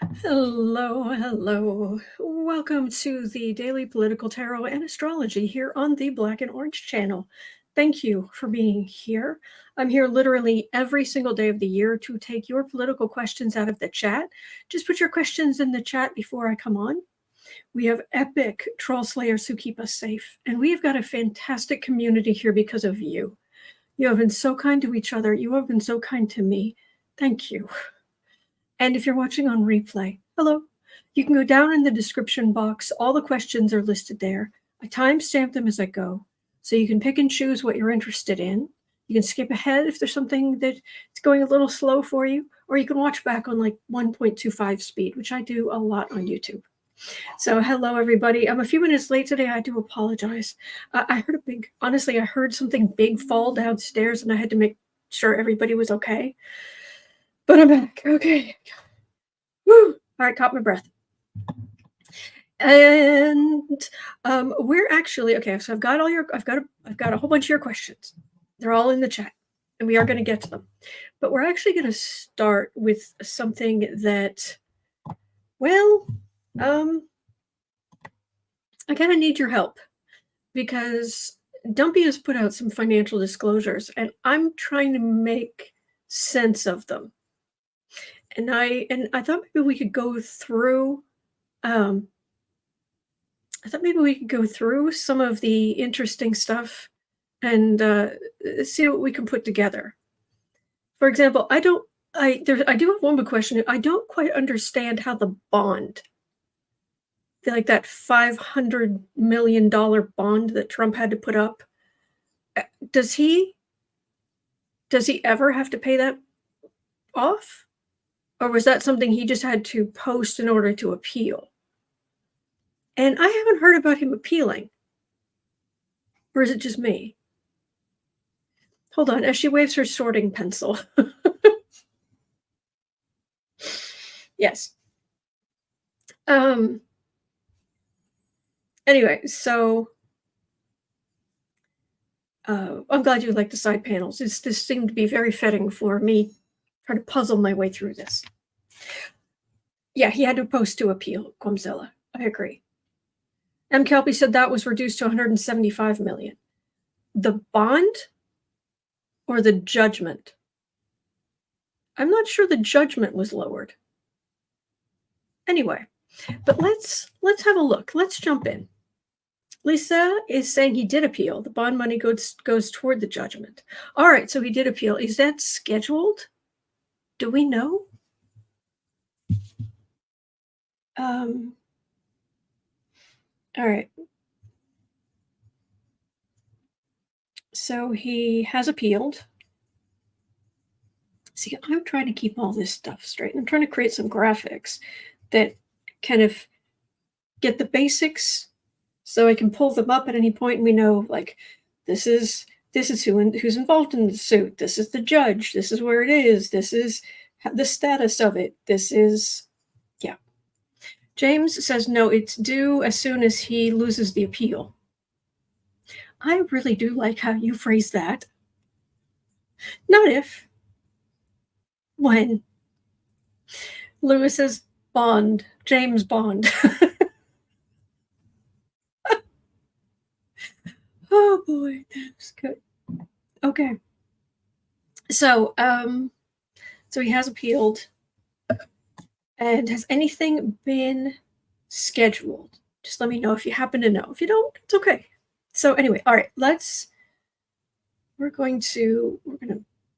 Hello, hello. Welcome to the Daily Political Tarot and Astrology here on the Black and Orange channel. Thank you for being here. I'm here literally every single day of the year to take your political questions out of the chat. Just put your questions in the chat before I come on. We have epic troll slayers who keep us safe, and we've got a fantastic community here because of you. You have been so kind to each other. You have been so kind to me. Thank you. And if you're watching on replay, hello. You can go down in the description box. All the questions are listed there. I timestamp them as I go, so you can pick and choose what you're interested in. You can skip ahead if there's something that's going a little slow for you, or you can watch back on like 1.25 speed, which I do a lot on YouTube. So hello, everybody. I'm a few minutes late today. I do apologize. I heard something big fall downstairs, and I had to make sure everybody was okay. But I'm back. Okay. Woo! All right, caught my breath. And we're actually okay. So I've got a whole bunch of your questions. They're all in the chat, and we are going to get to them. But we're actually going to start with something that, well, I kind of need your help because Dumpy has put out some financial disclosures, and I'm trying to make sense of them. And I thought maybe we could go through. I thought maybe we could go through some of the interesting stuff and see what we can put together. For example, I do have one more question. I don't quite understand how the bond, like that $500 million bond that Trump had to put up, does he ever have to pay that off? Or was that something he just had to post in order to appeal? And I haven't heard about him appealing. Or is it just me? Hold on, as she waves her sorting pencil. Yes. Anyway, so I'm glad you like the side panels. This seemed to be very fitting for me trying to puzzle my way through this. Yeah, he had to post to appeal, Quamzilla. I agree. M. Kelpie said that was reduced to $175 million. The bond or the judgment? I'm not sure the judgment was lowered. Anyway, but let's have a look. Let's jump in. Lisa is saying he did appeal. The bond money goes toward the judgment. All right, so he did appeal. Is that scheduled? Do we know? All right. So he has appealed. See, I'm trying to keep all this stuff straight. I'm trying to create some graphics that kind of get the basics so I can pull them up at any point and we know, like, this is who's involved in the suit. This is the judge. This is where it is. This is the status of it. This is, yeah. James says, no, it's due as soon as he loses the appeal. I really do like how you phrase that. Not if. When. Lewis says, Bond. James Bond. Oh boy, that's good. Okay. So, so he has appealed. And has anything been scheduled? Just let me know if you happen to know. If you don't, it's okay. So anyway, all right, we're gonna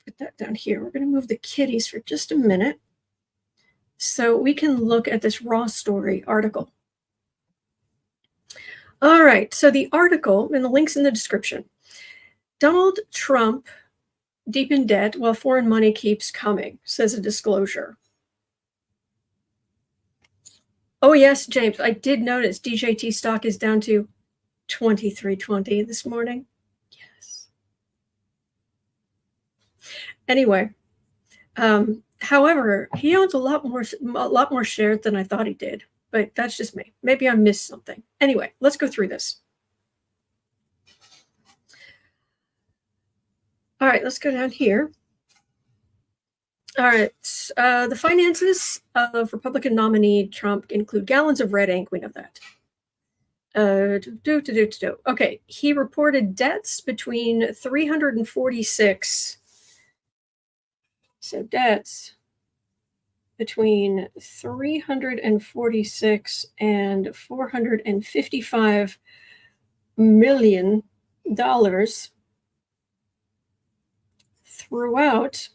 put that down here. We're gonna move the kitties for just a minute so we can look at this Raw Story article. All right, so the article, and the link's in the description. Donald Trump deep in debt while foreign money keeps coming, says a disclosure. Oh yes, James, I did notice DJT stock is down to 23.20 this morning. Yes. Anyway, however, he owns a lot more shares than I thought he did, but that's just me. Maybe I missed something. Anyway, let's go through this. All right, let's go down here. All right. The finances of Republican nominee Trump include gallons of red ink. We know that. Okay, he reported debts between 346. So debts between 346 and 455 million dollars throughout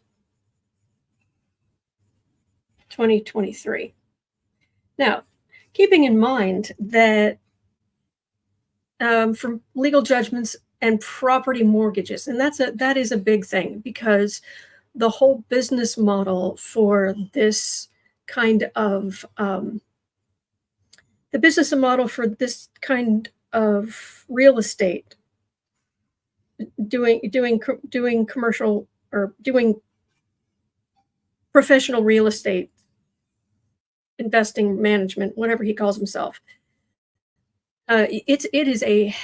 2023. Now, keeping in mind that from legal judgments and property mortgages, and that is a big thing because the whole business model for this kind of the business model for this kind of real estate, doing commercial or doing professional real estate investing management, whatever he calls himself. It is a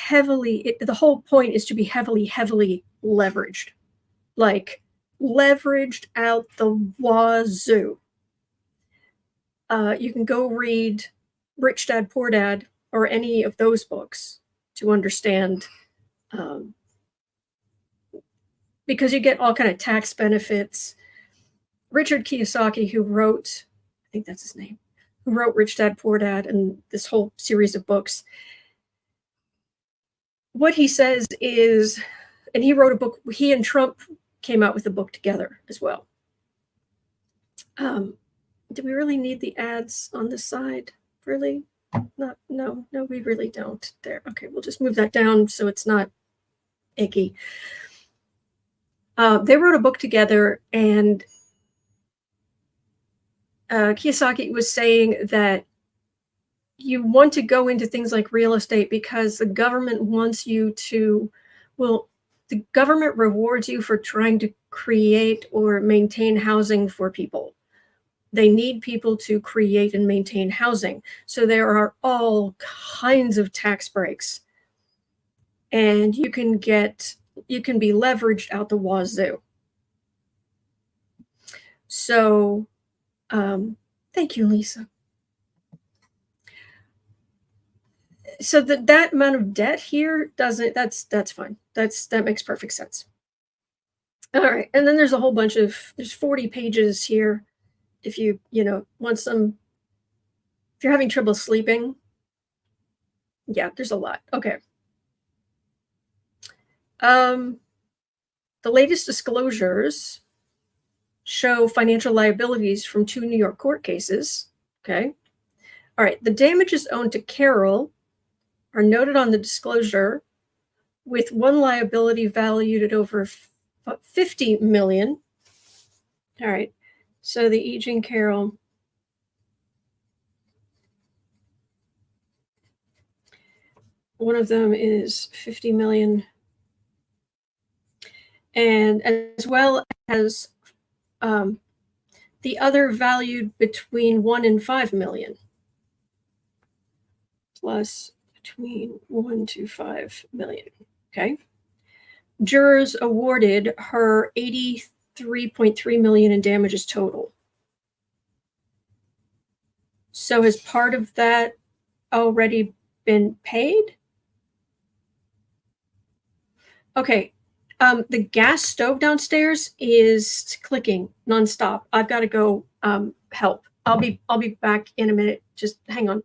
the whole point is to be heavily leveraged, like leveraged out the wazoo. You can go read Rich Dad Poor Dad or any of those books to understand, um, because you get all kind of tax benefits. Richard Kiyosaki, who wrote, I think that's his name, who wrote Rich Dad Poor Dad and this whole series of books, what he says is, and he wrote a book, he and Trump came out with a book together as well. Do we really need the ads on this side? Really? Not, no, we really don't. There. Okay, we'll just move that down so it's not icky. They wrote a book together, and Kiyosaki was saying that you want to go into things like real estate because the government wants you to, well, the government rewards you for trying to create or maintain housing for people. They need people to create and maintain housing. So there are all kinds of tax breaks. And you can be leveraged out the wazoo. So thank you, Lisa. So that amount of debt here doesn't, that's fine. That makes perfect sense. All right. And then there's a whole bunch of, there's 40 pages here. If you want some, if you're having trouble sleeping, yeah, there's a lot. Okay. The latest disclosures show financial liabilities from 2 New York court cases. Okay. All right. The damages owed to Carol are noted on the disclosure, with one liability valued at over 50 million. All right. So the E. Jean Carroll, one of them is 50 million. And as well as the other valued between 1 and 5 million. Plus between 1 to 5 million. Okay. Jurors awarded her 83.3 million in damages total. So has part of that already been paid? Okay. The gas stove downstairs is clicking nonstop. I've got to go help. I'll be back in a minute. Just hang on.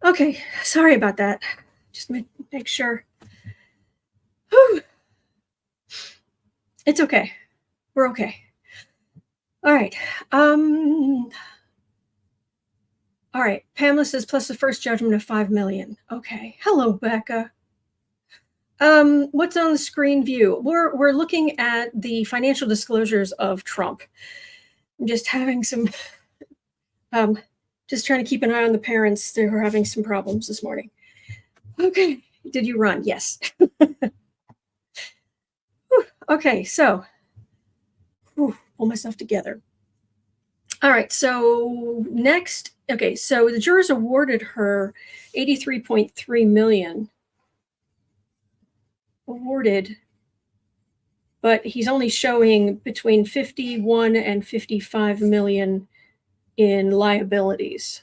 Okay, sorry about that. Just make sure. Whew. It's okay. We're okay. All right. All right. Pamela says plus the first judgment of 5 million. Okay. Hello, Becca. What's on the screen view? We're looking at the financial disclosures of Trump. I'm just having some just trying to keep an eye on the parents who are having some problems this morning. Okay. Did you run? Yes. Okay, so pull myself together. All right, so next, okay, so the jurors awarded her 83.3 million awarded, but he's only showing between 51 and 55 million in liabilities.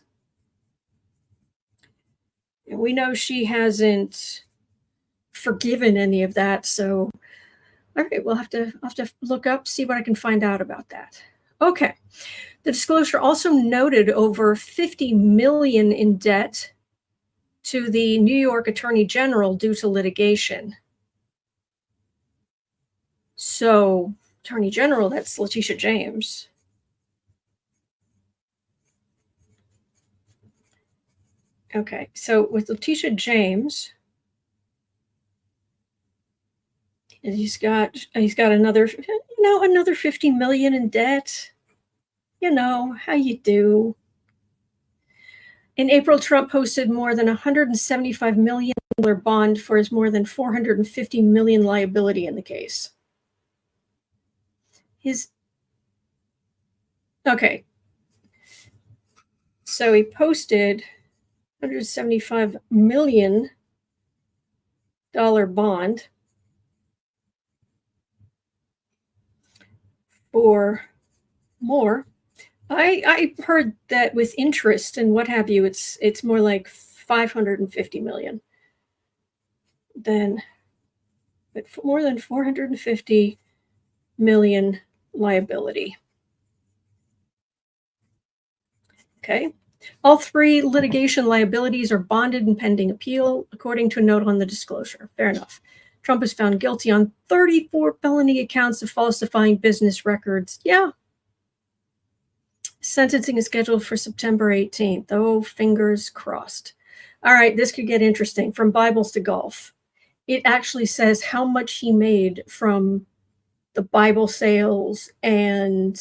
And we know she hasn't forgiven any of that, so all right, we'll have to look up, see what I can find out about that. Okay. The disclosure also noted over 50 million in debt to the New York Attorney General due to litigation. So, Attorney General, that's Letitia James. Okay, so with Letitia James, he's got another, another 50 million in debt. How you do. In April, Trump posted more than $175 million bond for his more than $450 million liability in the case. Okay. So he posted $175 million bond for more. I heard that with interest and what have you, it's more like 550 million but more than 450 million liability. Okay. All three litigation liabilities are bonded and pending appeal, according to a note on the disclosure. Fair enough. Trump was found guilty on 34 felony accounts of falsifying business records. Yeah. Sentencing is scheduled for September 18th. Oh, fingers crossed. All right, this could get interesting. From Bibles to golf. It actually says how much he made from the Bible sales and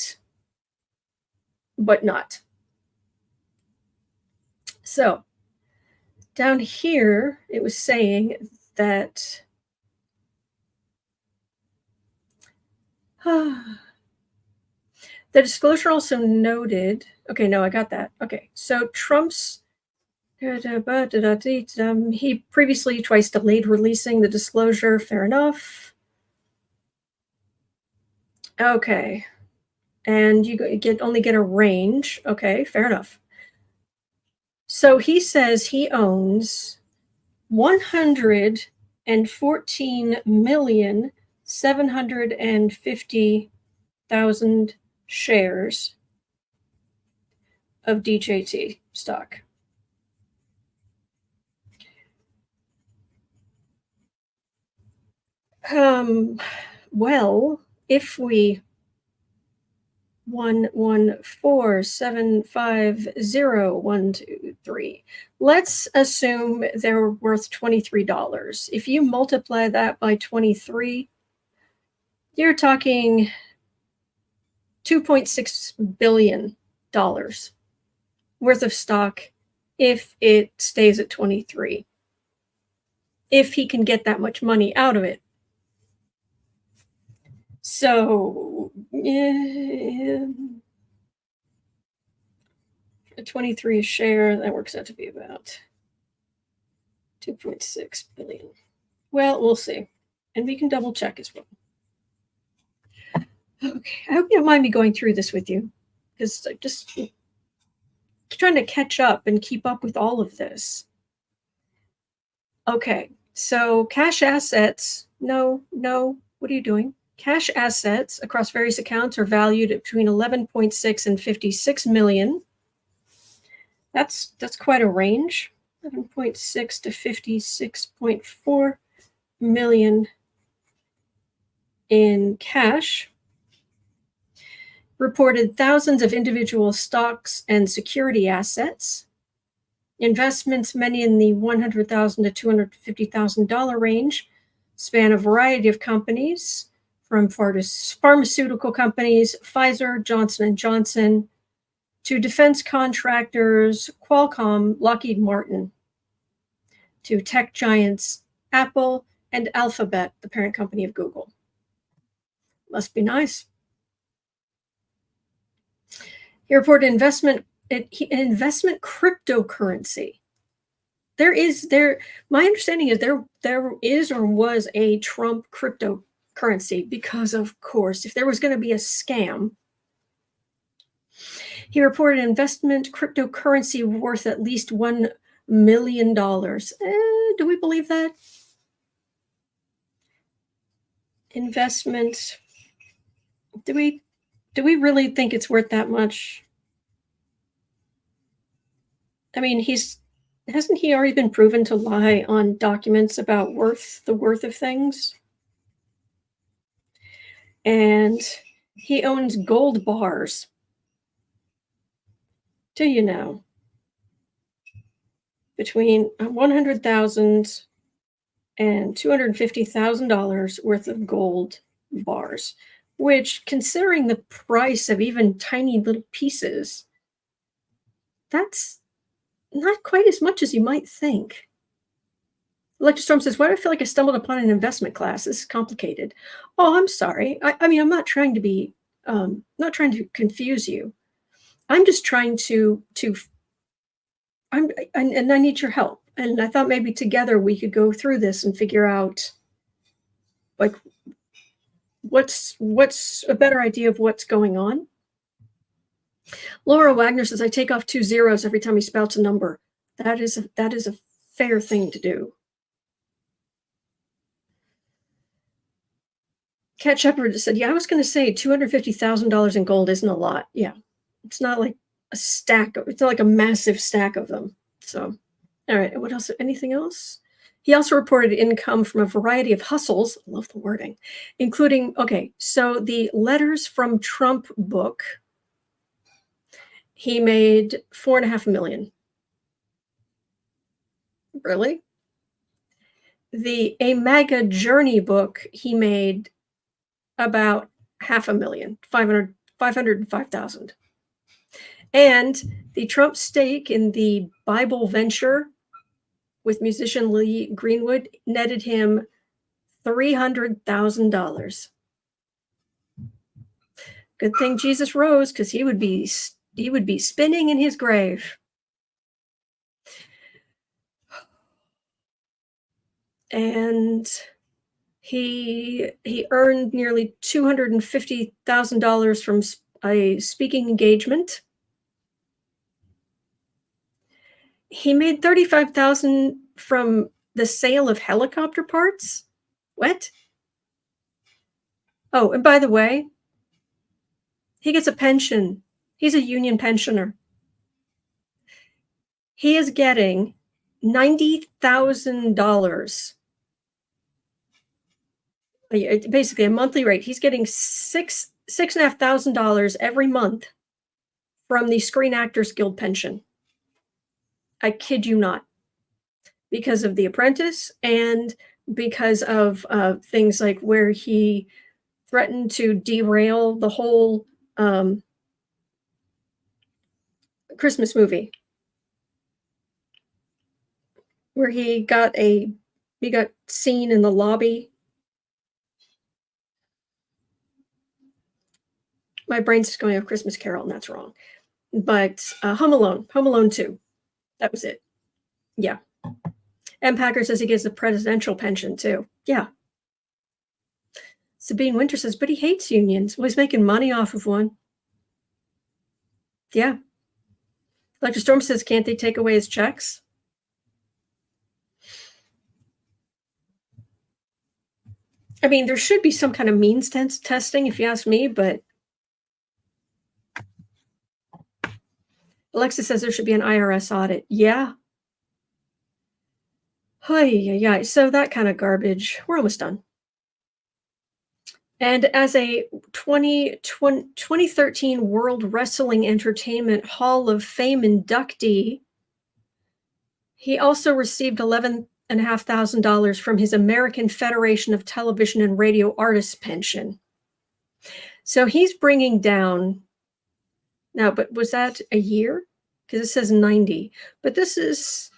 whatnot. So down here, it was saying that the disclosure also noted, okay, no, I got that. Okay, so Trump's, he previously twice delayed releasing the disclosure. Fair enough. Okay, and you only get a range. Okay, fair enough. So he says he owns 114,750,000 shares of DJT stock. Well, if we 114,750,123. Let's assume they're worth $23. If you multiply that by 23, you're talking $2.6 billion worth of stock if it stays at 23. If he can get that much money out of it. So, 23 a share, that works out to be about 2.6 billion. Well, we'll see. And we can double check as well. Okay, I hope you don't mind me going through this with you, because I'm just trying to catch up and keep up with all of this. Okay, so cash assets, no, what are you doing? Cash assets across various accounts are valued at between 11.6 and 56 million. That's quite a range. 11.6 to 56.4 million in cash. reported thousands of individual stocks and security assets, investments, many in the $100,000 to $250,000 range, span a variety of companies, from pharmaceutical companies, Pfizer, Johnson & Johnson, to defense contractors, Qualcomm, Lockheed Martin, to tech giants Apple and Alphabet, the parent company of Google. Must be nice. He reported investment cryptocurrency. My understanding is there is or was a Trump cryptocurrency because, of course, if there was going to be a scam. He reported investment cryptocurrency worth at least $1 million. Do we believe that? Investment. Do we really think it's worth that much? I mean, hasn't he already been proven to lie on documents about the worth of things? And he owns gold bars. Do you know? Between $100,000 and $250,000 worth of gold bars, which, considering the price of even tiny little pieces, that's not quite as much as you might think. Electra Storm says, why do I feel like I stumbled upon an investment class? This is complicated. Oh, I'm sorry. I mean, I'm not trying to be, not trying to confuse you. I'm just trying to and I need your help. And I thought maybe together we could go through this and figure out, like, what's a better idea of what's going on. Laura Wagner says, I take off 2 zeros every time he spouts a number. That is a fair thing to do. Cat Shepherd said, yeah, I was going to say $250,000 in gold isn't a lot. Yeah, it's not like a stack. It's not like a massive stack of them. So, all right. What else? Anything else? He also reported income from a variety of hustles. I love the wording, including, okay, so the Letters from Trump book, he made $4.5 million. Really? The A MAGA Journey book, he made about $500,000, 505,000. And the Trump stake in the Bible venture with musician Lee Greenwood netted him $300,000. Good thing Jesus rose, because he would be spinning in his grave. And he earned nearly $250,000 from a speaking engagement. He made $35,000 from the sale of helicopter parts. What? Oh, and by the way, he gets a pension. He's a union pensioner. He is getting $90,000. Basically a monthly rate. He's getting $6,500 every month from the Screen Actors Guild pension. I kid you not. Because of The Apprentice and because of things like where he threatened to derail the whole Christmas movie, where he got seen in the lobby. My brain's just going off Christmas Carol, and that's wrong. But Home Alone 2. That was it. Yeah. And Packer says he gets a presidential pension too. Yeah. Sabine Winter says, but he hates unions. Well, he's making money off of one. Yeah. Electra Storm says, can't they take away his checks? I mean, there should be some kind of means testing, if you ask me, but Alexa says there should be an IRS audit. Yeah. Yeah. So that kind of garbage. We're almost done. And as a 2013 World Wrestling Entertainment Hall of Fame inductee, he also received $11,500 from his American Federation of Television and Radio Artists pension. So he's bringing down now, but was that a year? Because it says 90. But this is,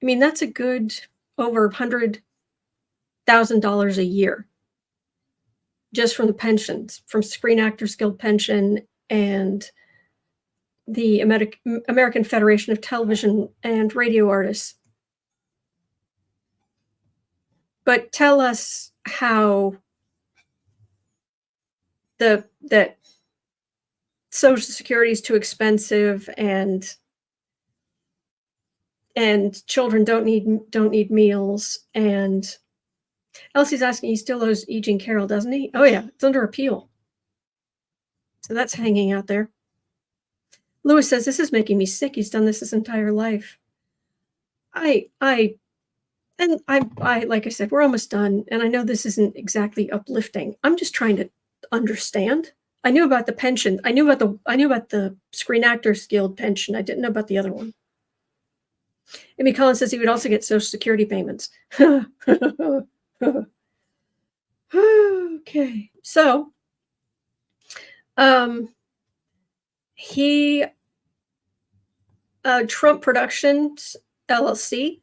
I mean, that's a good over $100,000 a year just from the pensions, from Screen Actors Guild pension and the American Federation of Television and Radio Artists. But tell us how that Social Security is too expensive and children don't need meals. And Elsie's asking, he still owes E. Jean Carroll, doesn't he? Oh yeah, it's under appeal. So that's hanging out there. Lewis says, this is making me sick. He's done this his entire life. I like I said, we're almost done. And I know this isn't exactly uplifting. I'm just trying to understand. I knew about the pension. I knew about the Screen Actors Guild pension. I didn't know about the other one. Amy Collins says he would also get Social Security payments. Okay. So, Trump Productions LLC,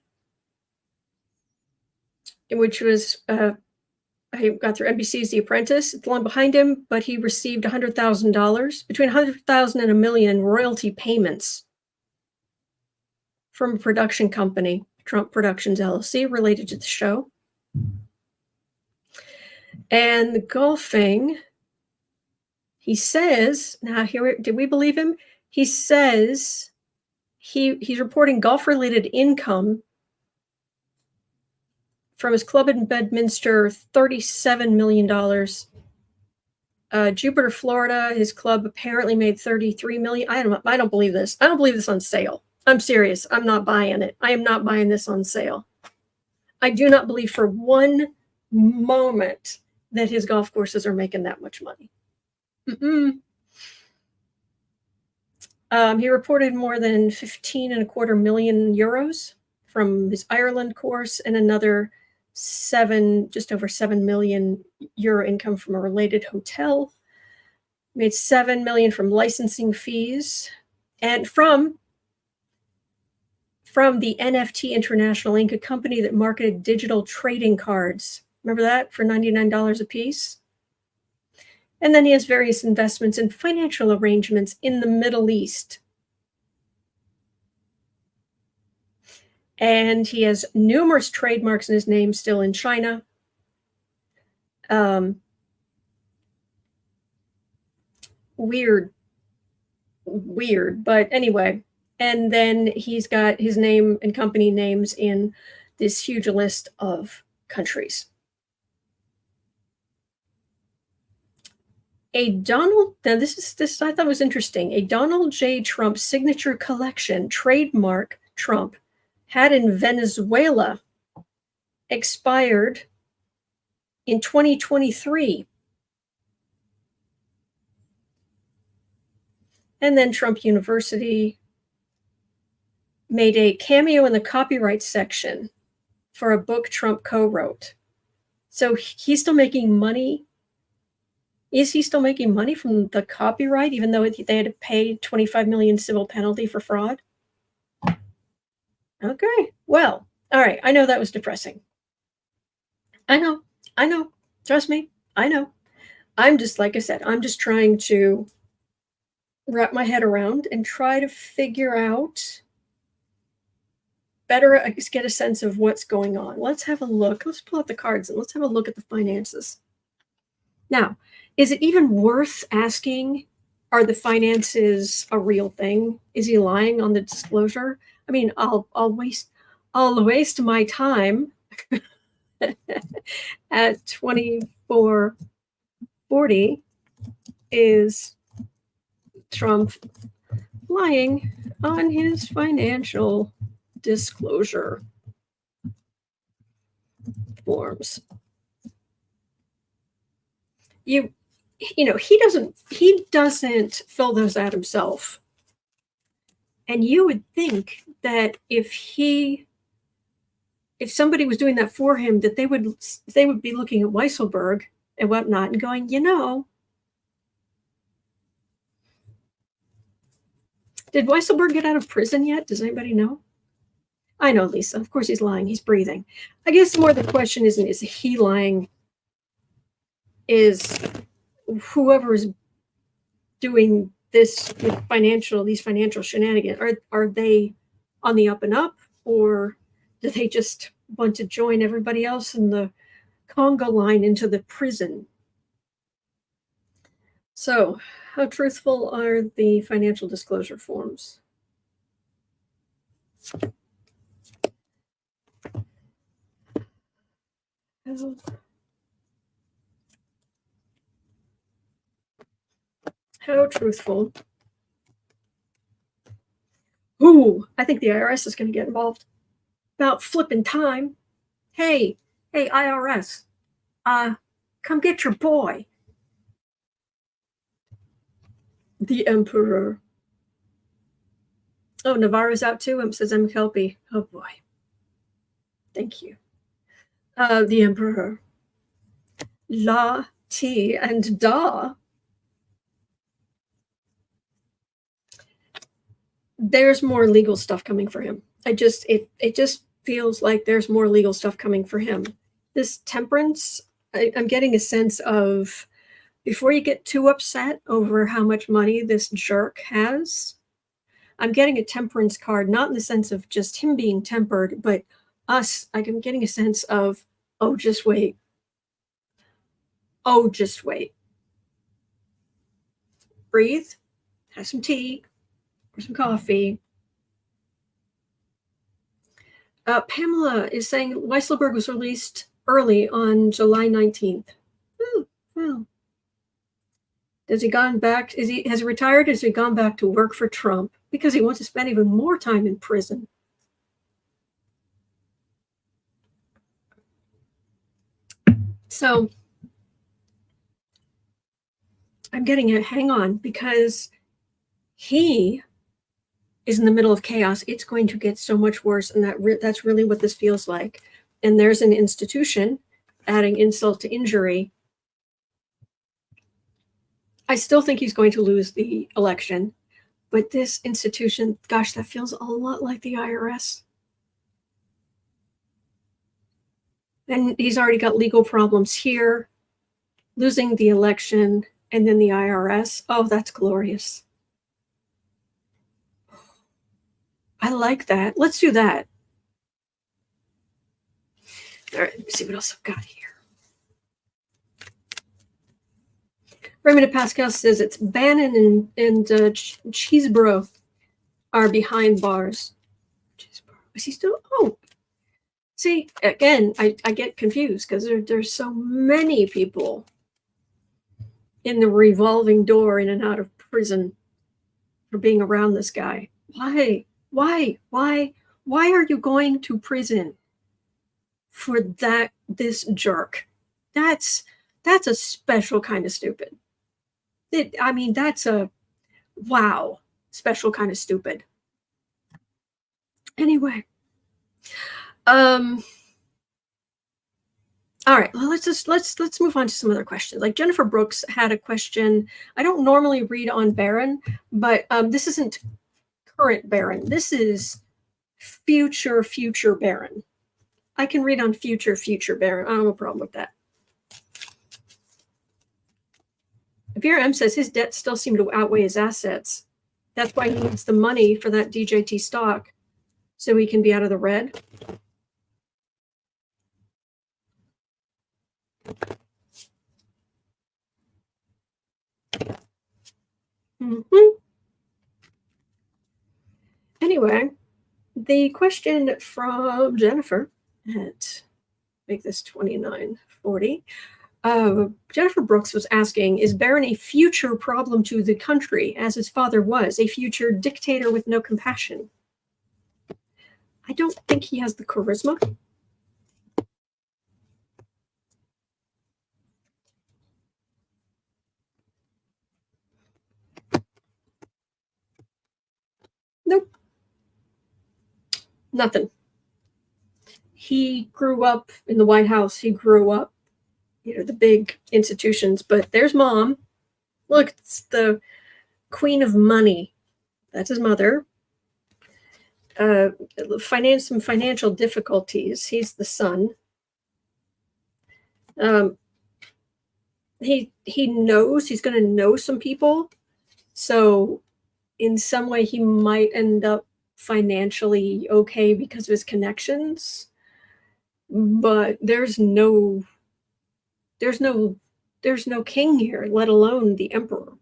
which was I got through NBC's The Apprentice. It's long behind him, but he received $100,000, between $100,000 and $1 million in royalty payments from a production company, Trump Productions LLC, related to the show. And the golfing, he says, now here, did we believe him? He says he's reporting golf-related income from his club in Bedminster, $37 million. Jupiter, Florida, his club apparently made $33 million. I don't believe this. I don't believe this on sale. I'm serious. I'm not buying it. I am not buying this on sale. I do not believe for one moment that his golf courses are making that much money. He reported more than 15.25 million euros from his Ireland course and another just over 7 million euro income from a related hotel. Made 7 million from licensing fees and from the NFT International Inc., a company that marketed digital trading cards. Remember that, for $99 a piece? And then he has various investments and financial arrangements in the Middle East. And he has numerous trademarks in his name still in China. Weird, but anyway. And then he's got his name and company names in this huge list of countries. Now this I thought was interesting. A Donald J. Trump signature collection, trademark Trump, had in Venezuela expired in 2023. And then Trump University made a cameo in the copyright section for a book Trump co-wrote. So he's still making money. Is he still making money from the copyright, even though they had to pay $25 million civil penalty for fraud? Okay, well, all right. I know that was depressing. I know. Trust me, I know. I'm just, like I said, I'm just trying to wrap my head around and try to figure out better, get a sense of what's going on. Let's have a look. Let's pull out the cards and let's have a look at the finances. Now, is it even worth asking, are the finances a real thing? Is he lying on the disclosure? I mean, I'll waste my time at 2440. Is Trump lying on his financial disclosure forms? you know, he doesn't fill those out himself. And you would think that if somebody was doing that for him, that they would be looking at Weisselberg and whatnot and going, you know, did Weisselberg get out of prison yet? Does anybody know? I know, Lisa. Of course he's lying. He's breathing. I guess more the question isn't, is he lying? Is whoever is doing this with these financial shenanigans, are they on the up and up, or do they just want to join everybody else in the conga line into the prison? So, how truthful are the financial disclosure forms? How truthful? Ooh, I think the IRS is going to get involved. About flipping time. Hey, IRS, come get your boy. The Emperor. Oh, Navarro's out too, says M. Kelpie. Oh boy. Thank you. The Emperor. La, T, and Da. There's more legal stuff coming for him. It just feels like there's more legal stuff coming for him. This temperance, I'm getting a sense of, before you get too upset over how much money this jerk has, I'm getting a temperance card, not in the sense of just him being tempered, but us. I'm getting a sense of, oh, just wait. Oh, just wait. Breathe, have some tea or some coffee. Pamela is saying Weisselberg was released early on July 19th. Oh, well. Has he gone back? Has he retired? Has he gone back to work for Trump because he wants to spend even more time in prison? So I'm getting a hang on, because he is in the middle of chaos. It's going to get so much worse, and that's really what this feels like. And there's an institution adding insult to injury. I still think he's going to lose the election, but this institution, gosh, that feels a lot like the IRS. And he's already got legal problems here, losing the election, and then the IRS. Oh, that's glorious. I like that. Let's do that. All right, let me see what else I've got here. Raymond Pascal says it's Bannon and Cheeseborough are behind bars. Is he still? Oh, see, again, I get confused because there's so many people in the revolving door in and out of prison for being around this guy. Why are you going to prison for this jerk? That's a special kind of stupid. That's a wow, special kind of stupid. Anyway, all right, well, let's move on to some other questions. Like Jennifer Brooks had a question. I don't normally read on Barron, but this isn't current Barron. This is future Barron. I can read on future Barron. I don't have a problem with that. Vera M says his debts still seem to outweigh his assets. That's why he needs the money for that DJT stock, so he can be out of the red. Anyway, the question from Jennifer at, make this 2940. Jennifer Brooks was asking, is Barron a future problem to the country, as his father was, a future dictator with no compassion? I don't think he has the charisma. Nothing. He grew up in the White House. He grew up, the big institutions. But there's mom. Look, it's the queen of money. That's his mother. Some financial difficulties. He's the son. He knows he's going to know some people. So in some way, he might end up financially okay because of his connections. But there's no king here, let alone the emperor.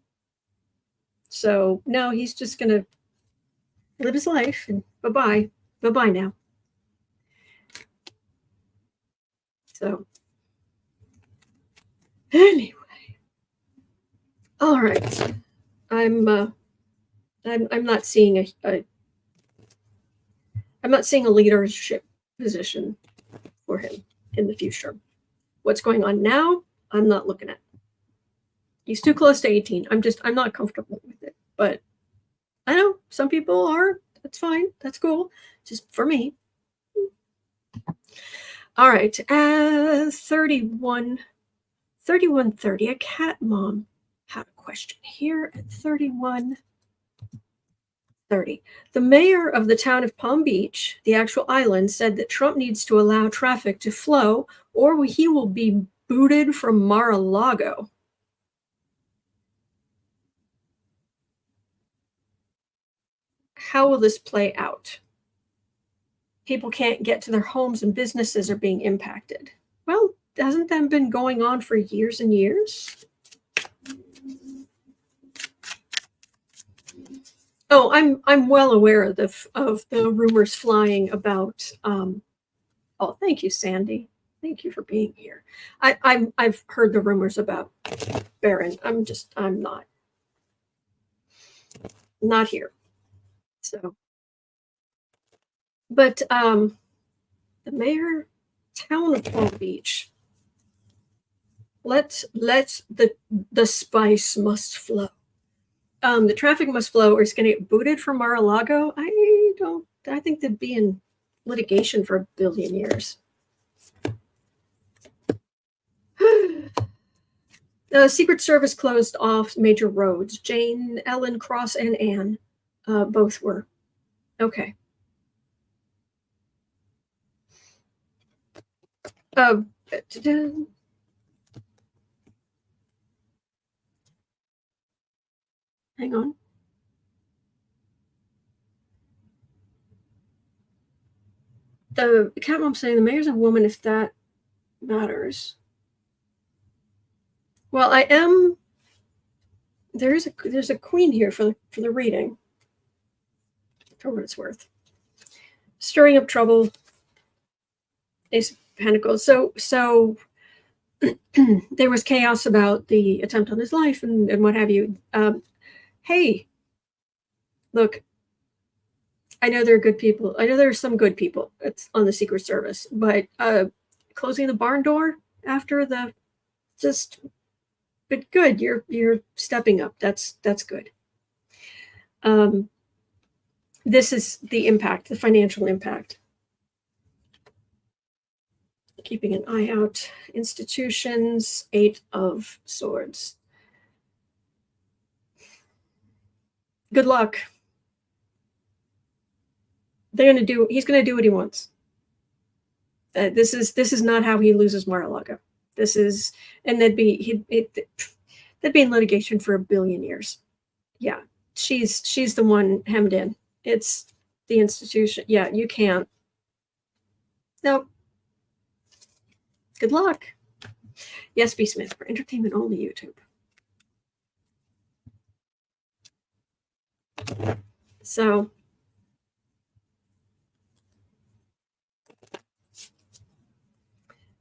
So no, he's just gonna live his life and bye bye now. So anyway, all right, I'm not seeing I'm not seeing a leadership position for him in the future. What's going on now, I'm not looking at. He's too close to 18. I'm not comfortable with it. But I know some people are. That's fine. That's cool. Just for me. All right. 3130. A cat mom had a question here at 3130. The mayor of the town of Palm Beach, the actual island, said that Trump needs to allow traffic to flow or he will be booted from Mar-a-Lago. How will this play out? People can't get to their homes and businesses are being impacted. Well, hasn't that been going on for years and years? Oh, I'm well aware of the rumors flying about. Oh, thank you, Sandy. Thank you for being here. I've heard the rumors about Barron. I'm not here. So, but the mayor, town of Palm Beach. Let's the spice must flow. The traffic must flow, or it's going to get booted from Mar-a-Lago. I think they'd be in litigation for 1 billion years. The Secret Service closed off major roads. Jane, Ellen, Cross, and Anne both were. Okay. Hang on. The cat mom saying the mayor's a woman, if that matters. Well, I am. There's a queen here for the reading. For what it's worth. Stirring up trouble. Ace of Pentacles. So there was chaos about the attempt on his life and what have you. Hey, look, I know there are good people. I know there are some good people on the Secret Service, but closing the barn door after but good. You're stepping up. That's good. This is the impact, the financial impact. Keeping an eye out. Institutions, 8 of Swords. Good luck. He's going to do what he wants. This is not how he loses Mar-a-Lago. And they'd be in litigation for 1 billion years. Yeah, she's the one hemmed in. It's the institution. Yeah, you can't. Nope. Good luck. Yes, B. Smith for entertainment only YouTube. So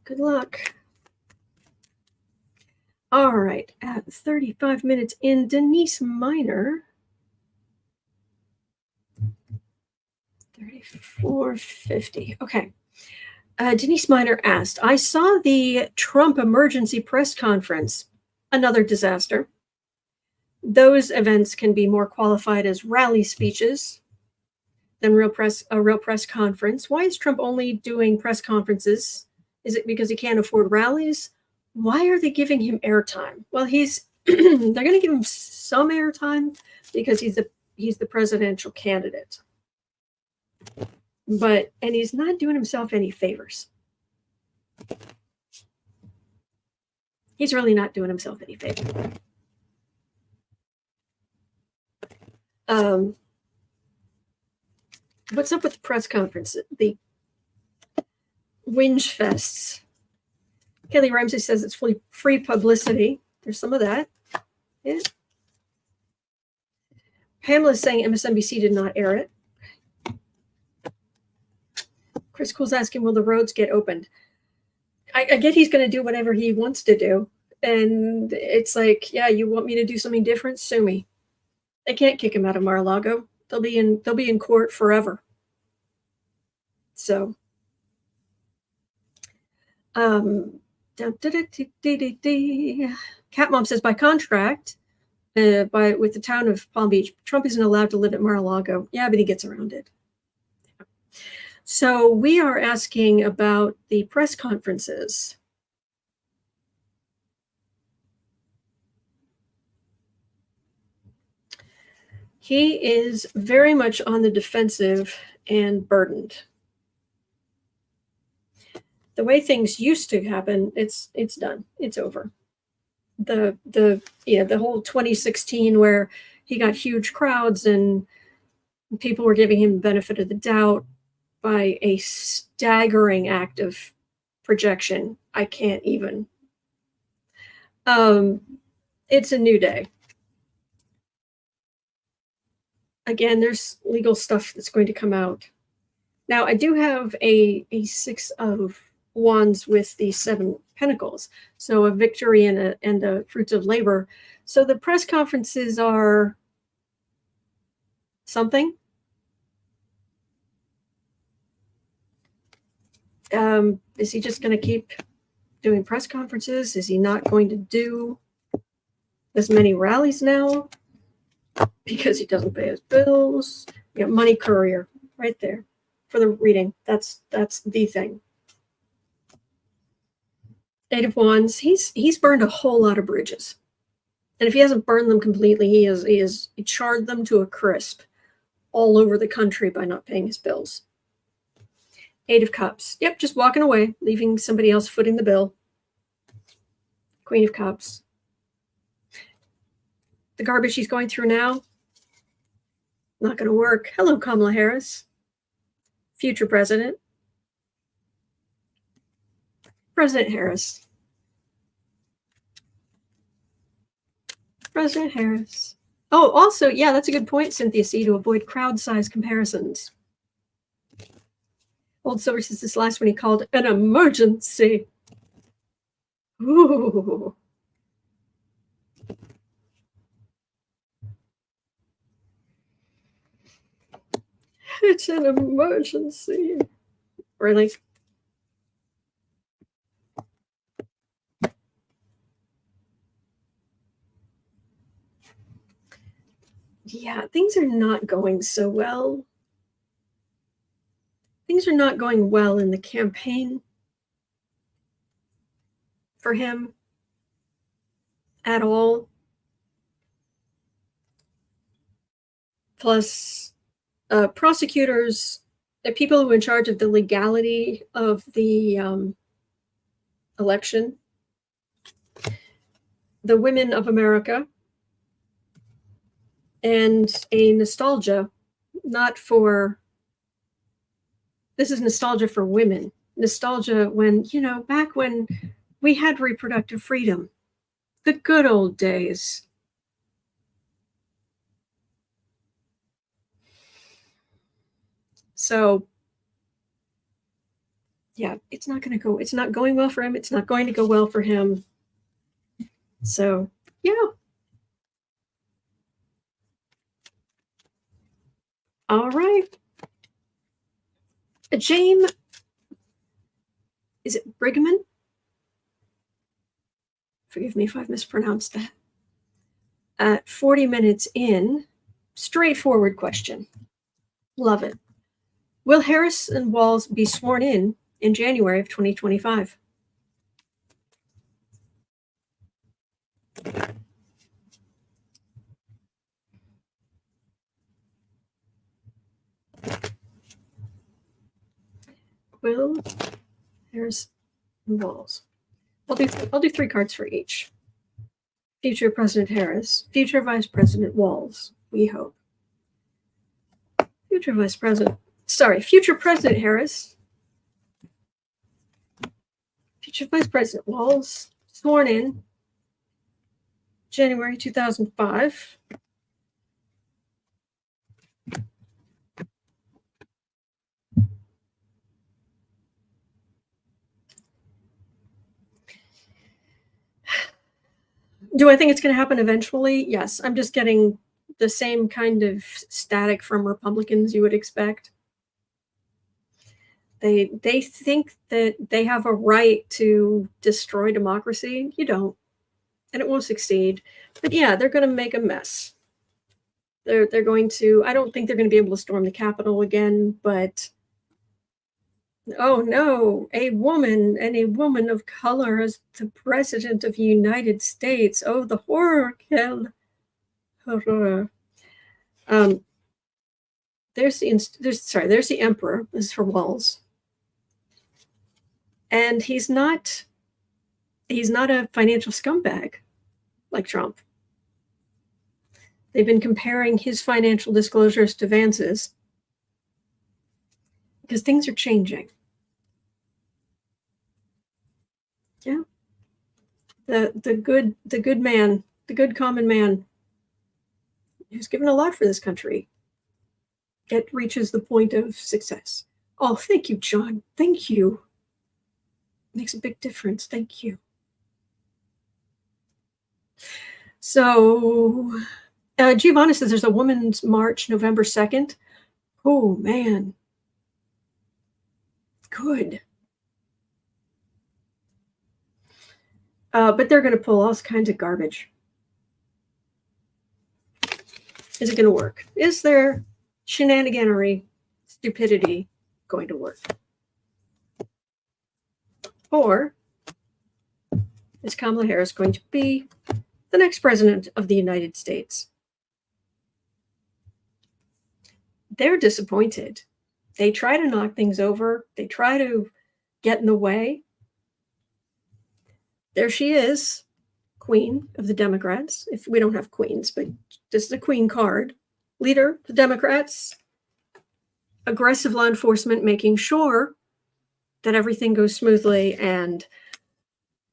good luck. All right, at 35 minutes in, Denise Miner. 3450. Okay. Denise Miner asked, I saw the Trump emergency press conference. Another disaster. Those events can be more qualified as rally speeches than a real press conference. Why is Trump only doing press conferences? Is it because he can't afford rallies? Why are they giving him airtime? Well, they're going to give him some airtime because he's the presidential candidate. And he's not doing himself any favors. He's really not doing himself any favors. What's up with the press conference? The whinge fests. Kelly Ramsey says it's free publicity. There's some of that. Yeah. Pamela's saying MSNBC did not air it. Chris Cool's asking, will the roads get opened? I get he's going to do whatever he wants to do. And it's like, yeah, you want me to do something different? Sue me. They can't kick him out of Mar-a-Lago. They'll be in court forever. So, Cat Mom says, by contract, with the town of Palm Beach, Trump isn't allowed to live at Mar-a-Lago. Yeah, but he gets around it. So we are asking about the press conferences. He is very much on the defensive and burdened. The way things used to happen, it's done. It's over. The whole 2016 where he got huge crowds and people were giving him the benefit of the doubt by a staggering act of projection. I can't even. It's a new day. Again, there's legal stuff that's going to come out. Now, I do have a 6 of Wands with the 7 Pentacles, so a victory and a fruits of labor. So the press conferences are something. Is he just going to keep doing press conferences? Is he not going to do as many rallies now because he doesn't pay his bills? You got Money Courier right there for the reading. That's the thing. 8 of Wands. He's burned a whole lot of bridges, and if he hasn't burned them completely, he charred them to a crisp all over the country by not paying his bills. 8 of Cups. Yep, just walking away, leaving somebody else footing the bill. Queen of Cups. The garbage she's going through now, not going to work. Hello, Kamala Harris. Future president. President Harris. President Harris. Oh, also, yeah, that's a good point, Cynthia C., to avoid crowd size comparisons. Old Silver says this last one he called an emergency. Ooh. It's an emergency. Really? Yeah, things are not going so well. Things are not going well in the campaign for him at all. Plus, prosecutors, the people who are in charge of the legality of the election, the women of America, and a nostalgia, this is nostalgia for women. Nostalgia when, back when we had reproductive freedom, the good old days. So, yeah, it's not going well for him. It's not going to go well for him. So, yeah. All right. James, is it Brigman? Forgive me if I've mispronounced that. At 40 minutes in, straightforward question. Love it. Will Harris and Walz be sworn in January of 2025? Will Harris and Walz. I'll do 3 cards for each. Future President Harris, future Vice President Walz, we hope. Future President Harris, future Vice President Walz, sworn in January 2005. Do I think it's going to happen eventually? Yes. I'm just getting the same kind of static from Republicans you would expect. They think that they have a right to destroy democracy. You don't, and it won't succeed. But yeah, they're going to make a mess. They're going to. I don't think they're going to be able to storm the Capitol again. But oh no, a woman, and a woman of color as the president of the United States. Oh, the horror! Horror. There's the emperor. This is for Walz. And he's not a financial scumbag like Trump. They've been comparing his financial disclosures to Vance's because things are changing. Yeah. The good man, the good common man who's given a lot for this country, it reaches the point of success. Oh, thank you, John. Thank you. Makes a big difference. Thank you. So Giovanna says there's a Women's March November 2nd. Oh, man. Good. But they're going to pull all kinds of garbage. Is it going to work? Is there shenaniganery, stupidity going to work? Or is Kamala Harris going to be the next president of the United States? They're disappointed. They try to knock things over. They try to get in the way. There she is, Queen of the Democrats. If we don't have queens, but this is a queen card. Leader, the Democrats. Aggressive law enforcement, making sure that everything goes smoothly. And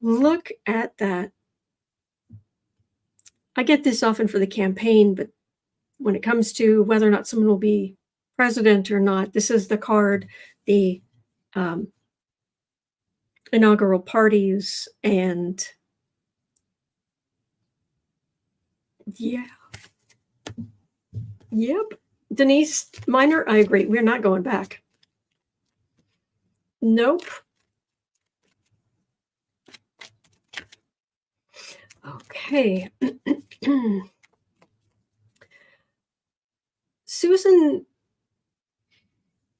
look at that. I get this often for the campaign, but when it comes to whether or not someone will be president or not, this is the card, the inaugural parties, and yeah. Yep. Denise Minor, I agree. We're not going back. Nope. Okay. Susan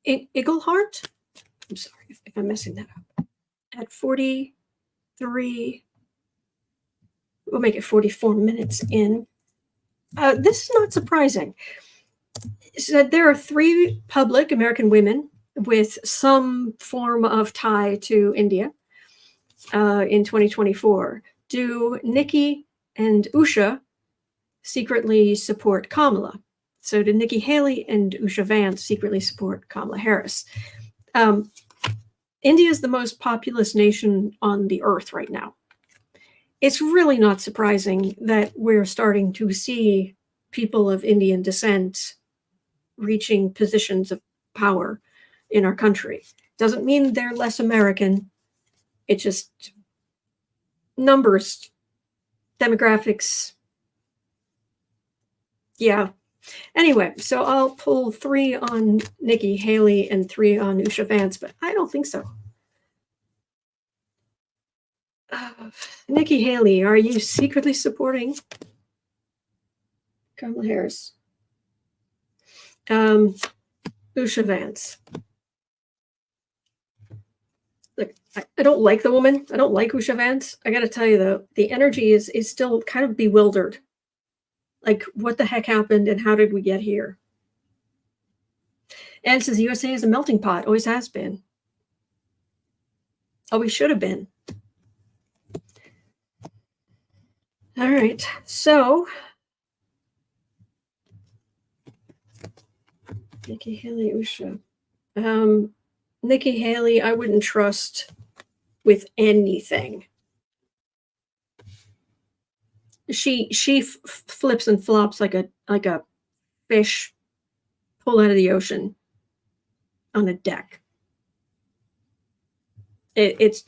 Iglehart, I'm sorry if I'm messing that up, at 43, we'll make it 44 minutes in. This is not surprising. So there are 3 public American women with some form of tie to India in 2024. Do Nikki and Usha secretly support Kamala? So do Nikki Haley and Usha Vance secretly support Kamala Harris? India is the most populous nation on the earth right now. It's really not surprising that we're starting to see people of Indian descent reaching positions of power in our country. Doesn't mean they're less American. It just numbers, demographics. Yeah. Anyway, so I'll pull 3 on Nikki Haley and 3 on Usha Vance, but I don't think so. Nikki Haley, are you secretly supporting Kamala Harris? Usha Vance. Look, I don't like the woman. I don't like Usha Vance. I got to tell you, though, the energy is still kind of bewildered. Like, what the heck happened and how did we get here? And it says the USA is a melting pot, always has been. Always should have been. All right, so Nikki Haley Usha. Nikki Haley, I wouldn't trust with anything. She flips and flops like a fish pulled out of the ocean on a deck.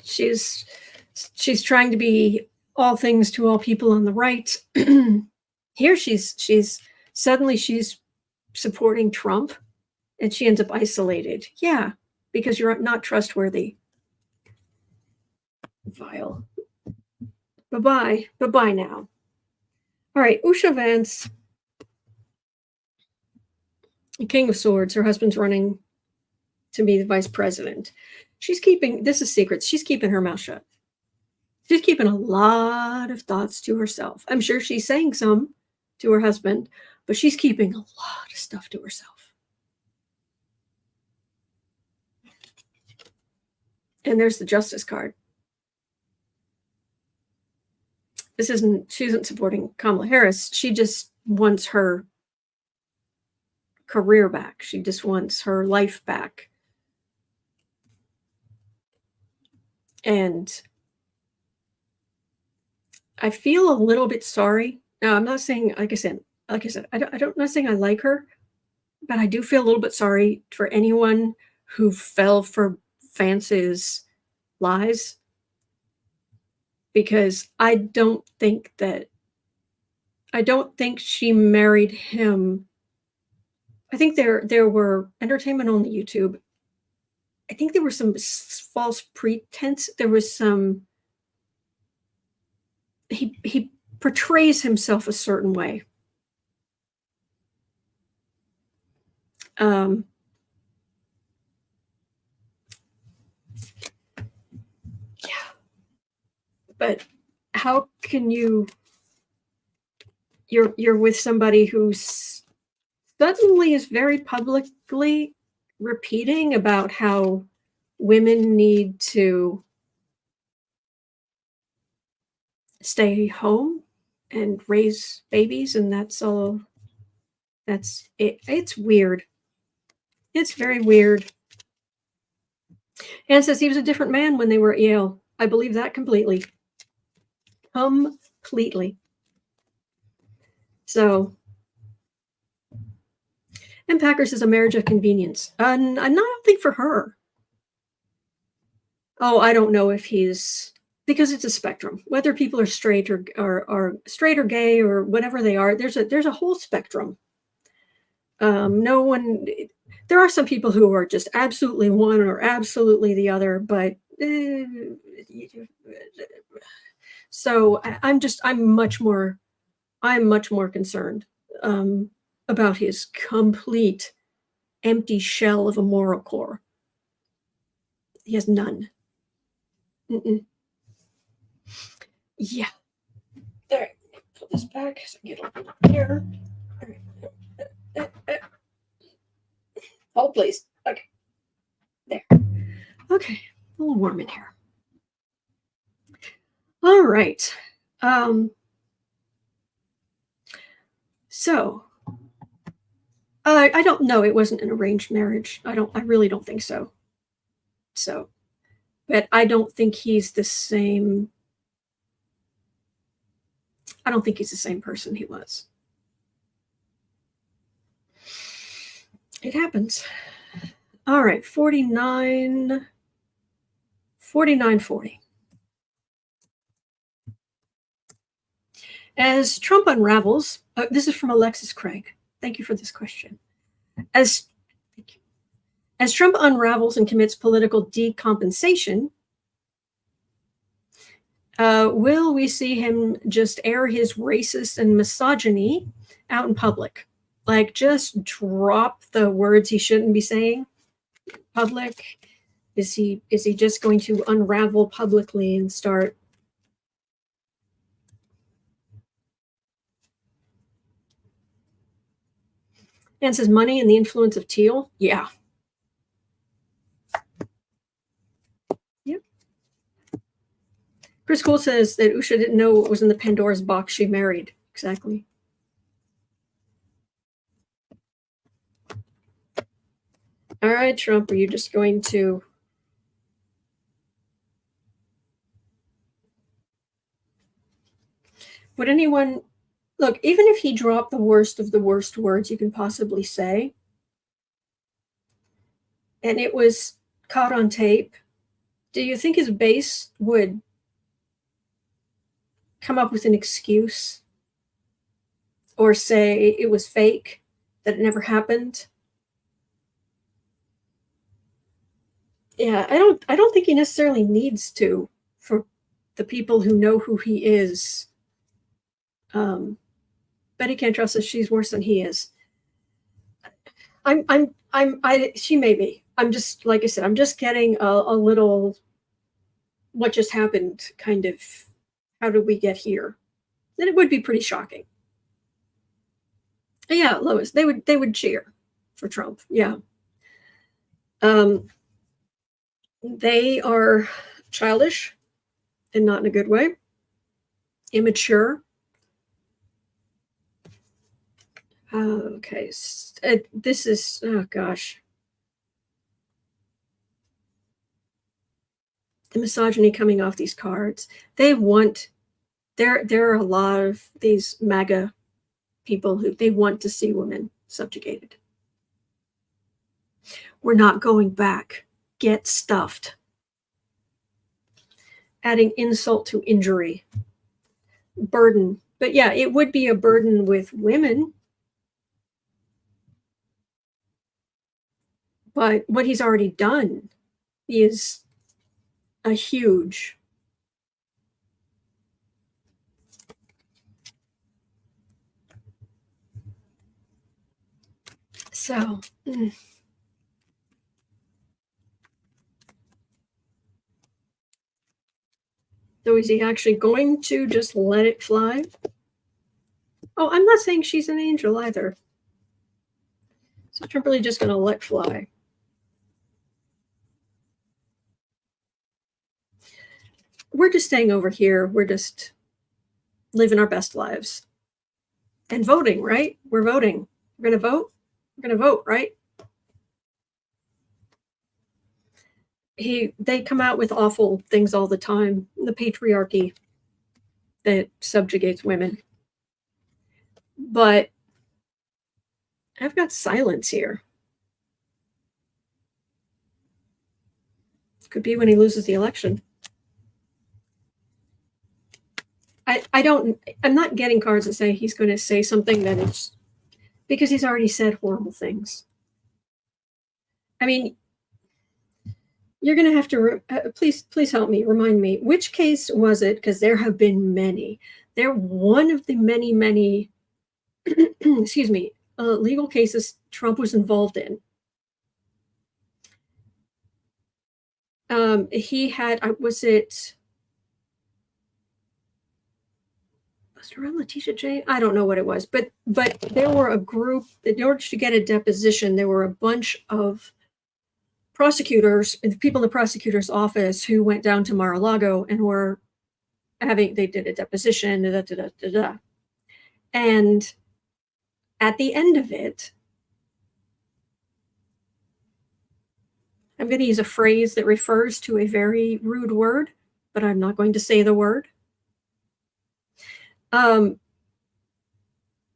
She's trying to be all things to all people on the right. Here she's suddenly supporting Trump, and she ends up isolated. Yeah, because you're not trustworthy. Vile. Bye-bye now. All right, Usha Vance, King of Swords. Her husband's running to be the vice president. She's keeping, this is secrets, she's keeping her mouth shut. She's keeping a lot of thoughts to herself. I'm sure she's saying some to her husband, but she's keeping a lot of stuff to herself. And there's the Justice card. She isn't supporting Kamala Harris. She just wants her career back. She just wants her life back. And I feel a little bit sorry. Now, I'm not saying, like I said, I'm not saying I like her, but I do feel a little bit sorry for anyone who fell for Vance's lies, because I don't think she married him. I think there were entertainment only YouTube. I think there was some false pretense. There was some, he portrays himself a certain way. Yeah, but how can you're with somebody who suddenly is very publicly repeating about how women need to stay home and raise babies, and that's all. That's it. It's weird. It's very weird. Anne says he was a different man when they were at Yale. I believe that completely. Completely. So, and Packer says a marriage of convenience. I don't think for her. Oh, I don't know if he's, because it's a spectrum. Whether people are straight or straight or gay or whatever they are, there's a whole spectrum. No one. There are some people who are just absolutely one or absolutely the other, but so I'm much more concerned about his complete empty shell of a moral core. He has none. Yeah. There. Put this back so I get a little here. Hold, please. Okay. There. Okay. A little warm in here. All right. So I don't know. It wasn't an arranged marriage. I really don't think so. So, but I don't think he's the same. I don't think he's the same person he was. It happens. All right. 49, 40. As Trump unravels, this is from Alexis Craig. Thank you for this question. As Trump unravels and commits political decompensation, will we see him just air his racist and misogyny out in public? Like, just drop the words he shouldn't be saying in public. Is he just going to unravel publicly and start? And says money and the influence of teal. Yeah. Yep. Chris Cole says that Usha didn't know what was in the Pandora's box she married. Exactly. All right, Trump, are you just going to... Would anyone... Look, even if he dropped the worst of the worst words you can possibly say, and it was caught on tape, do you think his base would come up with an excuse or say it was fake, that it never happened? Yeah, I don't think he necessarily needs to, for the people who know who he is. Betty can't trust us. She's worse than he is. She may be. I'm just, like I said, I'm just getting a little, what just happened kind of, how did we get here? Then it would be pretty shocking. Yeah, Lois, they would cheer for Trump. Yeah. They are childish and not in a good way, immature. Okay, this is, oh gosh. The misogyny coming off these cards. There are a lot of these MAGA people who they want to see women subjugated. We're not going back. Get stuffed. Adding insult to injury. Burden. But yeah, it would be a burden with women. But what he's already done is a huge... So... So is he actually going to just let it fly? Oh, I'm not saying she's an angel either. So Trump really just going to let fly. We're just staying over here. We're just living our best lives. And voting, right? We're voting. We're going to vote. We're going to vote, right? They come out with awful things all the time. The patriarchy that subjugates women. But I've got silence here. Could be when he loses the election. I'm not getting cards that say he's going to say something that is, because he's already said horrible things. I mean, you're going to have to, please help me, remind me, which case was it? Because there have been many. They're one of the many, excuse me, legal cases Trump was involved in. He had, was it around Letitia James? I don't know what it was, but there were a group, in order to get a deposition, there were a bunch of prosecutors, people in the prosecutor's office who went down to Mar-a-Lago and were they did a deposition, and at the end of it, I'm going to use a phrase that refers to a very rude word, but I'm not going to say the word.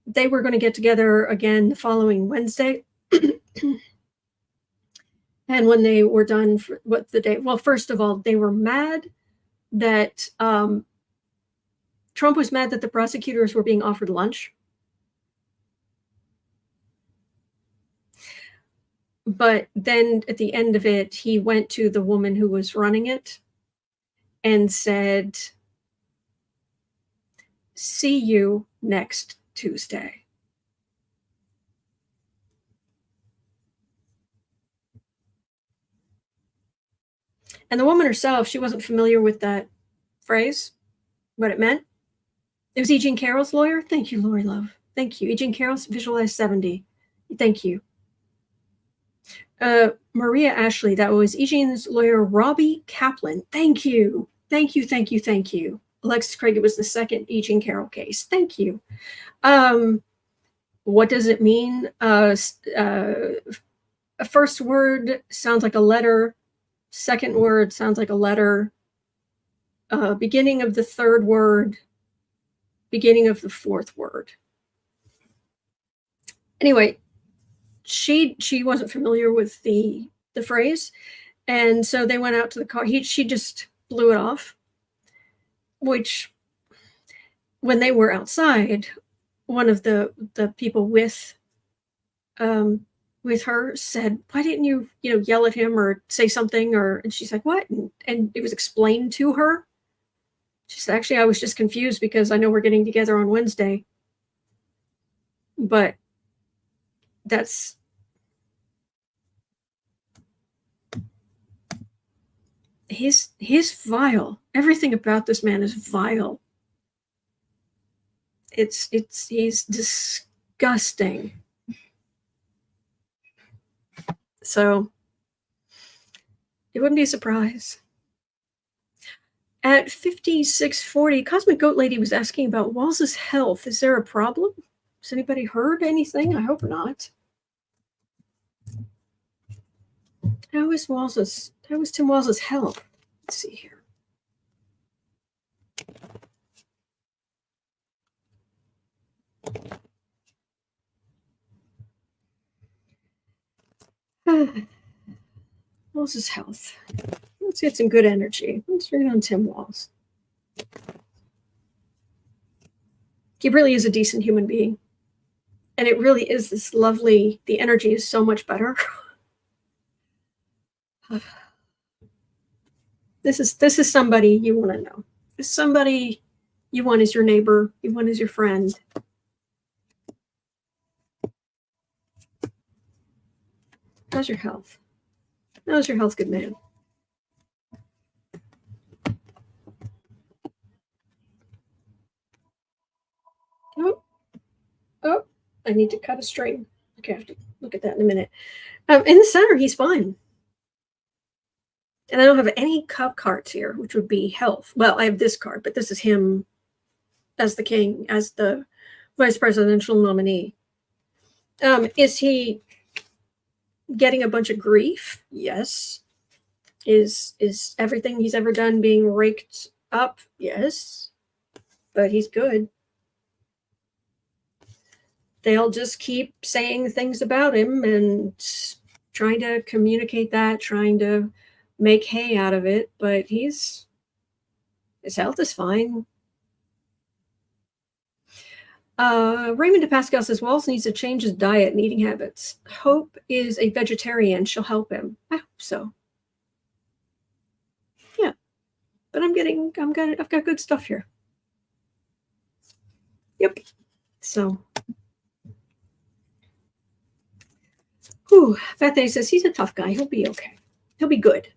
They were going to get together again the following Wednesday. And when they were done for what the day, well, first of all, they were mad that Trump was mad that the prosecutors were being offered lunch. But then at the end of it, he went to the woman who was running it and said, "See you next Tuesday." And the woman herself, she wasn't familiar with that phrase, what it meant. It was E. Jean Carroll's lawyer. Thank you, Lori Love. Thank you. E. Jean Carroll's Visualize 70. Thank you. Maria Ashley, that was E. Jean's lawyer, Robbie Kaplan. Thank you. Thank you, thank you, thank you. Alexis Craig, it was the second E. Jean Carroll case. Thank you. What does it mean? A first word sounds like a letter. Second word sounds like a letter. Beginning of the third word. Beginning of the fourth word. Anyway, she wasn't familiar with the phrase, and so they went out to the car. She just blew it off, which when they were outside, one of the people with her said, "Why didn't you yell at him or say something?" And she's like, "What?" And it was explained to her. She said, "Actually, I was just confused because I know we're getting together on Wednesday, but that's." He's vile. Everything about this man is vile. He's disgusting. So it wouldn't be a surprise. At 5640, Cosmic Goat Lady was asking about Walz's health. Is there a problem? Has anybody heard anything? I hope not. How is Tim Walz's health? Let's see here. Walz's health. Let's get some good energy. Let's read on Tim Walz. He really is a decent human being. And it really is this lovely, the energy is so much better. This is somebody you want to know. This is somebody you want as your neighbor, you want as your friend. How's your health? How's your health, good man? Oh, I need to cut a string. Okay, I have to look at that in a minute. In the center, he's fine. And I don't have any cup cards here, which would be health. Well, I have this card, but this is him as the king, as the vice presidential nominee. Is he getting a bunch of grief? Yes. Is everything he's ever done being raked up? Yes. But he's good. They'll just keep saying things about him and trying to communicate that, trying to make hay out of it, but his health is fine. Raymond DePascal says Walz needs to change his diet and eating habits. Hope is a vegetarian. She'll help him. I hope so. Yeah, but I've got good stuff here. Yep. So, Beth A says he's a tough guy. He'll be okay. He'll be good.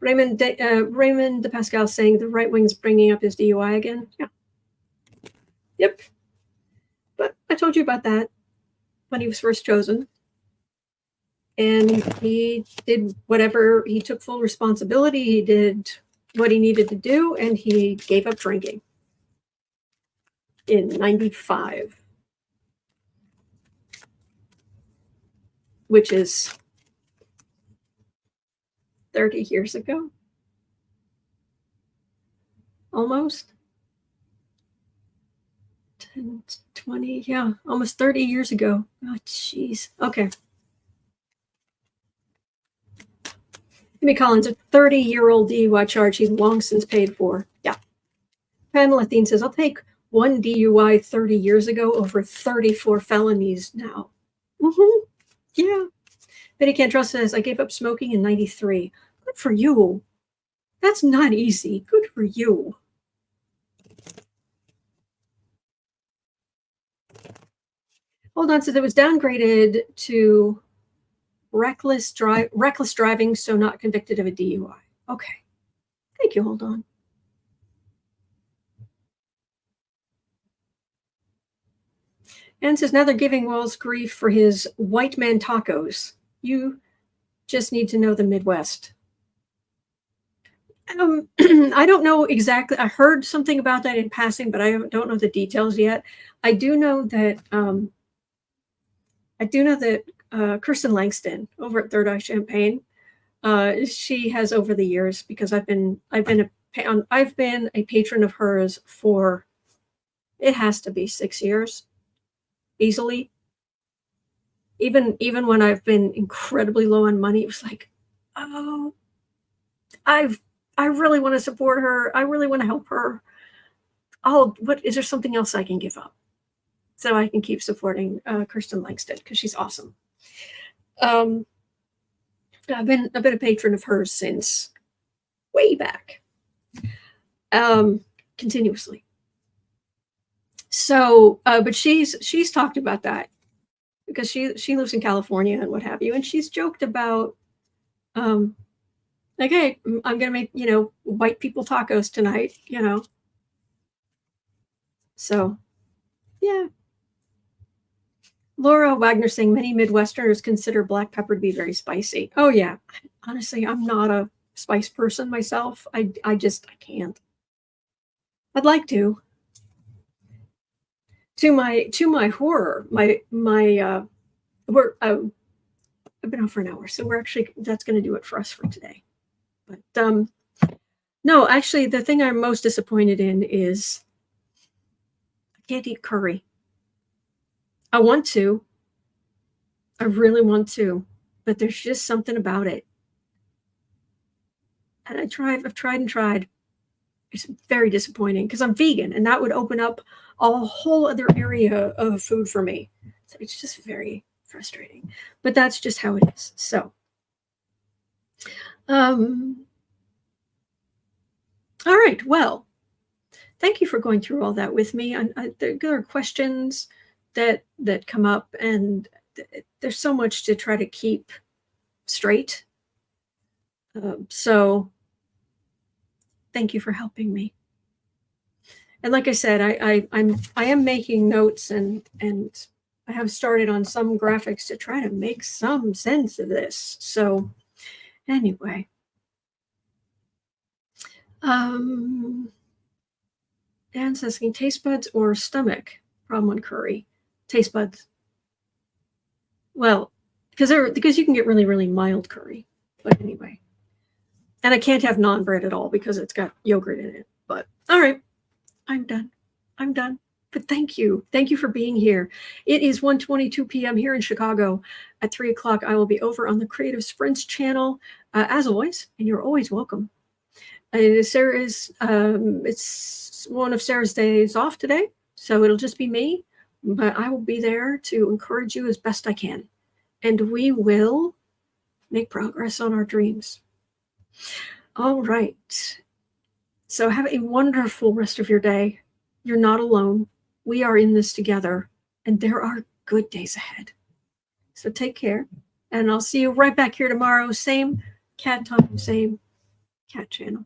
Raymond DePascal saying the right wing's bringing up his DUI again. Yeah. Yep. But I told you about that when he was first chosen. And he did whatever, he took full responsibility. He did what he needed to do, and he gave up drinking in 95, which is 30 years ago. Almost 10, 20, yeah, almost 30 years ago. Oh, jeez. Okay. Jimmy Collins, a 30-year-old DUI charge he's long since paid for. Yeah. Pamela Thien says, I'll take one DUI 30 years ago over 34 felonies now. Mm-hmm. Yeah. Betty Can't Trust says, I gave up smoking in 93. Good for you. That's not easy. Good for you. Hold on, so it was downgraded to reckless driving, so not convicted of a DUI. Okay. Thank you. Hold on. And says, now they're giving Walz grief for his white man tacos. You just need to know the Midwest. I don't know exactly. I heard something about that in passing, but I don't know the details yet. I do know that Kirsten Langston over at Third Eye Champagne, she has over the years, because I've been a patron of hers for, it has to be 6 years easily. Even when I've been incredibly low on money, it was like, oh, I really want to support her. I really want to help her. Oh, what is there something else I can give up so I can keep supporting Kirsten Langston, because she's awesome. I've been a patron of hers since way back, continuously. So, but she's talked about that because she lives in California and what have you, and she's joked about, like, hey, I'm gonna make white people tacos tonight, So, yeah. Laura Wagner saying many Midwesterners consider black pepper to be very spicy. Oh yeah, honestly, I'm not a spice person myself. I can't. I'd like to. To my horror, we're I've been on for an hour, so that's going to do it for us for today. But no, actually, the thing I'm most disappointed in is I can't eat curry. I want to. I really want to, but there's just something about it. And I've tried and tried. It's very disappointing because I'm vegan, and that would open up a whole other area of food for me. So it's just very frustrating, but that's just how it is. So, all right. Well, thank you for going through all that with me. There are questions that come up, and there's so much to try to keep straight. So thank you for helping me. And like I said, I am making notes, and I have started on some graphics to try to make some sense of this. So anyway, Dan's asking taste buds or stomach problem on curry. Taste buds. Well, because you can get really, really mild curry. But anyway, and I can't have naan bread at all because it's got yogurt in it. But all right, I'm done. But thank you for being here. It is 1:22 p.m. here in Chicago. At 3 o'clock, I will be over on the Creative Sprints channel, as always, and you're always welcome. Sarah is, it's one of Sarah's days off today, so it'll just be me, but I will be there to encourage you as best I can, and we will make progress on our dreams. All right. So have a wonderful rest of your day. You're not alone. We are in this together, and there are good days ahead. So take care, and I'll see you right back here tomorrow. Same cat time, same cat channel.